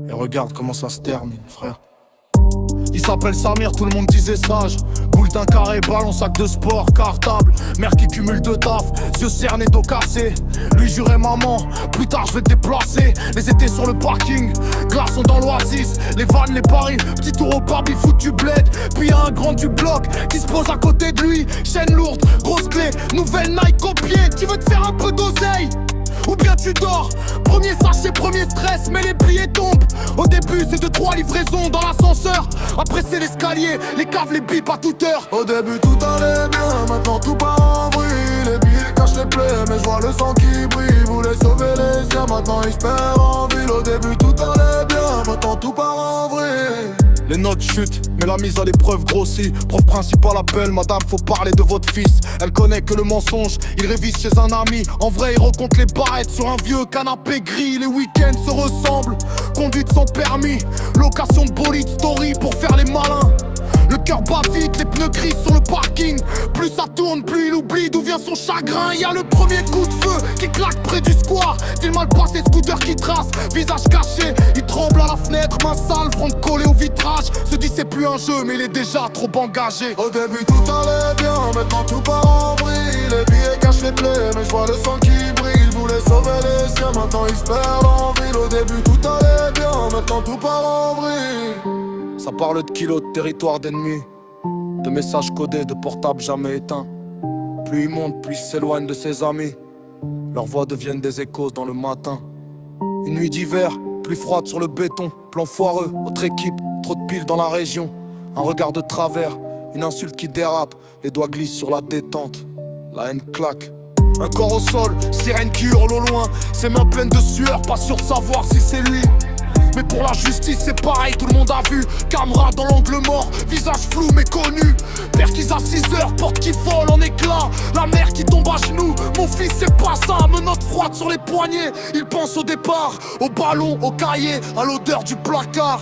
Et regarde comment ça se termine, frère. Il s'appelle Samir, tout le monde disait sage. Boule d'un carré, ballon, sac de sport, cartable. Mère qui cumule de taf, yeux cernés, dos cassés. Lui jurait maman, plus tard je vais te déplacer. Les étés sur le parking, glaçons dans l'oasis. Les vannes, les paris, petit tour au Barbie, foot du bled. Puis y'a un grand du bloc qui se pose à côté de lui. Chaîne lourde, grosse clé, nouvelle Nike au pied. Tu veux te faire un peu d'oseille ou bien tu dors? Premier sachet, premier stress, mais les billets tombent. Au début c'est 2-3 livraisons dans l'ascenseur. Après c'est l'escalier, les caves, les bipes à toute heure. Au début tout allait bien, maintenant tout part en vrille. Les billets cachent les plaies, mais je vois le sang qui brille. Voulait sauver les siens, maintenant ils se perdent en ville. Au début tout allait bien, maintenant tout part en vrille. Les notes chutent, mais la mise à l'épreuve grossit. Prof principal appelle, madame faut parler de votre fils. Elle connaît que le mensonge, il révise chez un ami. En vrai il recompte les barrettes sur un vieux canapé gris. Les week-ends se ressemblent, conduite sans permis. Location de bolide story pour faire les malins. Le cœur bat vite, les pneus gris sur le parking. Plus ça tourne, plus il oublie d'où vient son chagrin. Y'a le premier coup de feu qui claque près du square. Dit le mal passé, scooter qui trace, visage caché. Il tremble à la fenêtre, main sale, front collé au vitrage. Se dit c'est plus un jeu mais il est déjà trop engagé. Au début tout allait bien, maintenant tout part en vrille. Les billets cachent les plaies, mais je vois le sang qui brille. Il voulait sauver les siens, maintenant il se perd en ville. Au début tout allait bien, maintenant tout part en vrille. Ça parle de kilos de territoire d'ennemis, de messages codés, de portables jamais éteints. Plus il monte, plus il s'éloigne de ses amis. Leurs voix deviennent des échos dans le matin. Une nuit d'hiver, plus froide sur le béton. Plan foireux, autre équipe, trop de piles dans la région. Un regard de travers, une insulte qui dérape. Les doigts glissent sur la détente, la haine claque. Un corps au sol, sirène qui hurle au loin. Ses mains pleines de sueur, pas sûr de savoir si c'est lui. Mais pour la justice c'est pareil, tout le monde a vu. Caméra dans l'angle mort, visage flou mais connu. Perquise à 6 heures, porte qui vole en éclats. La mère qui tombe à genoux, mon fils c'est pas ça. Menottes froides sur les poignets, il pense au départ, au ballon, au cahier, à l'odeur du placard.